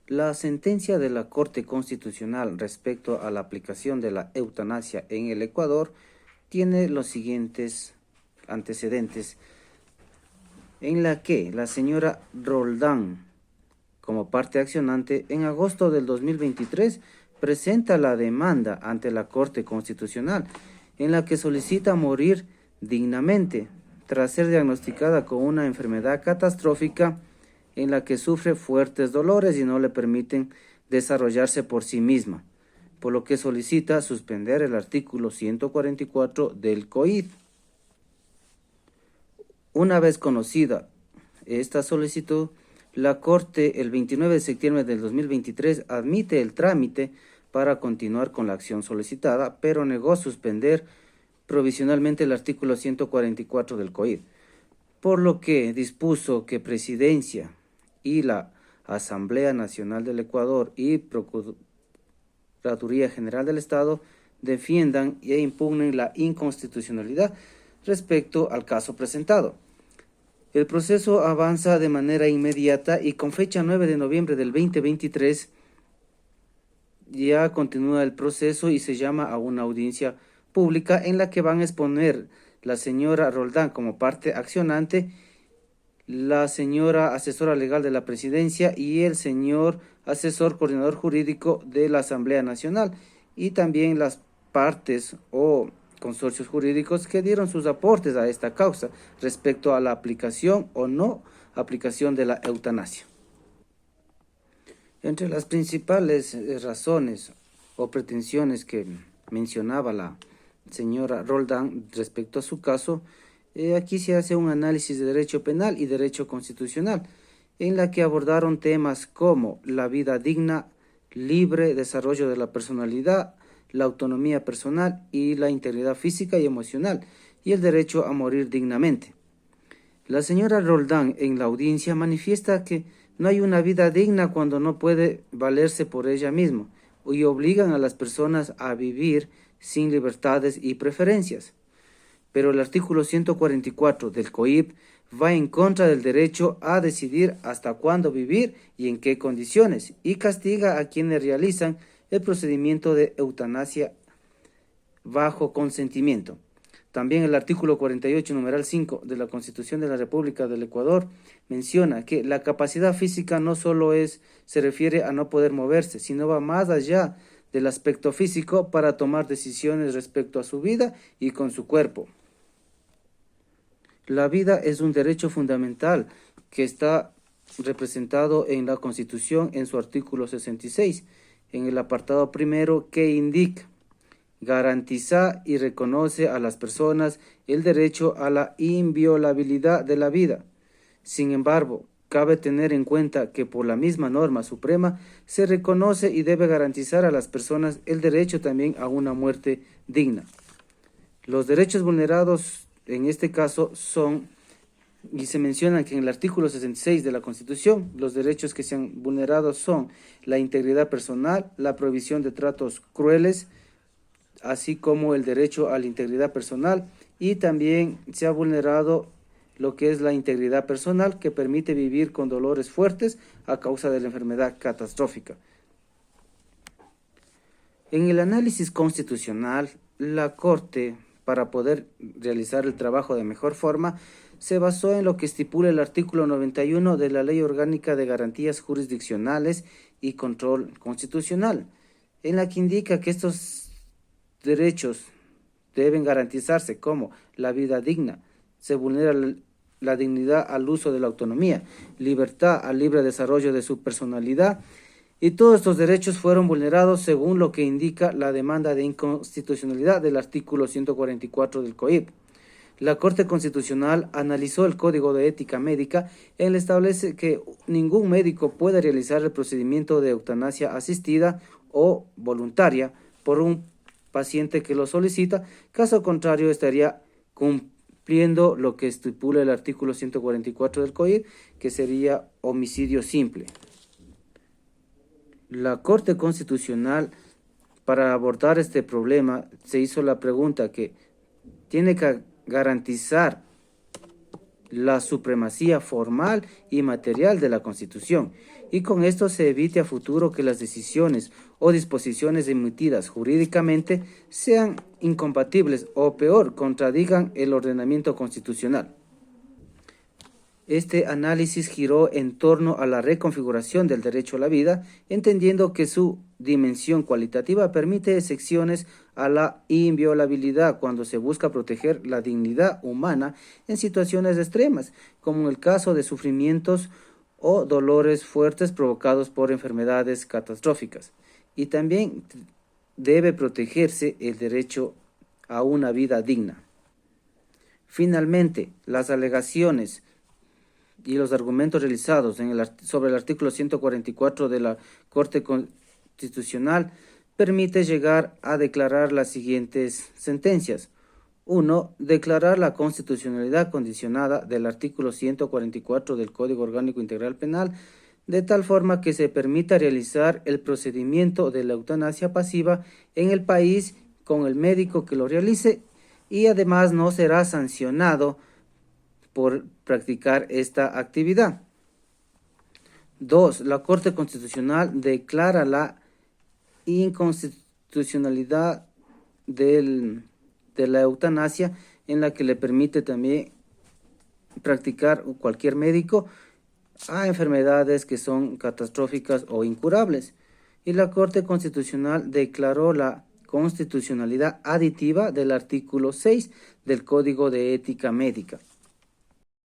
La sentencia de la Corte Constitucional respecto a la aplicación de la eutanasia en el Ecuador tiene los siguientes antecedentes, en la que la señora Roldán, como parte accionante, en agosto del 2023 presenta la demanda ante la Corte Constitucional, en la que solicita morir dignamente tras ser diagnosticada con una enfermedad catastrófica en la que sufre fuertes dolores y no le permiten desarrollarse por sí misma, por lo que solicita suspender el artículo 144 del COID. Una vez conocida esta solicitud, la Corte el 29 de septiembre del 2023 admite el trámite para continuar con la acción solicitada, pero negó suspender provisionalmente el artículo 144 del COID, por lo que dispuso que Presidencia y la Asamblea Nacional del Ecuador y Procuraduría General del Estado defiendan e impugnen la inconstitucionalidad respecto al caso presentado. El proceso avanza de manera inmediata y con fecha 9 de noviembre del 2023 ya continúa el proceso y se llama a una audiencia pública en la que van a exponer la señora Roldán como parte accionante, la señora asesora legal de la Presidencia y el señor asesor coordinador jurídico de la Asamblea Nacional, y también las partes o consorcios jurídicos que dieron sus aportes a esta causa respecto a la aplicación o no aplicación de la eutanasia. Entre las principales razones o pretensiones que mencionaba la señora Roldán respecto a su caso, aquí se hace un análisis de derecho penal y derecho constitucional, en la que abordaron temas como la vida digna, libre desarrollo de la personalidad, la autonomía personal y la integridad física y emocional, y el derecho a morir dignamente. La señora Roldán en la audiencia manifiesta que no hay una vida digna cuando no puede valerse por ella misma y obligan a las personas a vivir sin libertades y preferencias. Pero el artículo 144 del COIP va en contra del derecho a decidir hasta cuándo vivir y en qué condiciones, y castiga a quienes realizan el procedimiento de eutanasia bajo consentimiento. También el artículo 48, numeral 5 de la Constitución de la República del Ecuador menciona que la capacidad física no solo se refiere a no poder moverse, sino va más allá del aspecto físico para tomar decisiones respecto a su vida y con su cuerpo. La vida es un derecho fundamental que está representado en la Constitución en su artículo 66, en el apartado primero, que indica: garantiza y reconoce a las personas el derecho a la inviolabilidad de la vida. Sin embargo, cabe tener en cuenta que por la misma norma suprema se reconoce y debe garantizar a las personas el derecho también a una muerte digna. Los derechos vulnerados en este caso son, y se menciona que en el artículo 66 de la Constitución, los derechos que se han vulnerado son la integridad personal, la prohibición de tratos crueles, así como el derecho a la integridad personal, y también se ha vulnerado lo que es la integridad personal, que permite vivir con dolores fuertes a causa de la enfermedad catastrófica. En el análisis constitucional, la Corte, para poder realizar el trabajo de mejor forma, se basó en lo que estipula el artículo 91 de la Ley Orgánica de Garantías Jurisdiccionales y Control Constitucional, en la que indica que estos derechos deben garantizarse como la vida digna, se vulnera la dignidad al uso de la autonomía, libertad al libre desarrollo de su personalidad, y todos estos derechos fueron vulnerados según lo que indica la demanda de inconstitucionalidad del artículo 144 del COIP. La Corte Constitucional analizó el Código de Ética Médica. Él establece que ningún médico puede realizar el procedimiento de eutanasia asistida o voluntaria por un paciente que lo solicita, caso contrario estaría cumpliendo lo que estipula el artículo 144 del COIP, que sería homicidio simple. La Corte Constitucional, para abordar este problema, se hizo la pregunta que tiene que garantizar la supremacía formal y material de la Constitución, y con esto se evite a futuro que las decisiones o disposiciones emitidas jurídicamente sean incompatibles o peor, contradigan el ordenamiento constitucional. Este análisis giró en torno a la reconfiguración del derecho a la vida, entendiendo que su dimensión cualitativa permite excepciones a la inviolabilidad cuando se busca proteger la dignidad humana en situaciones extremas, como en el caso de sufrimientos o dolores fuertes provocados por enfermedades catastróficas. Y también debe protegerse el derecho a una vida digna. Finalmente, las alegaciones y los argumentos realizados sobre el artículo 144 de la Corte Constitucional permite llegar a declarar las siguientes sentencias. 1. Declarar la constitucionalidad condicionada del artículo 144 del Código Orgánico Integral Penal de tal forma que se permita realizar el procedimiento de la eutanasia pasiva en el país con el médico que lo realice y además no será sancionado por practicar esta actividad. 2. La Corte Constitucional declara la inconstitucionalidad de la eutanasia en la que le permite también practicar cualquier médico a enfermedades que son catastróficas o incurables. Y la Corte Constitucional declaró la constitucionalidad aditiva del artículo 6 del Código de Ética Médica.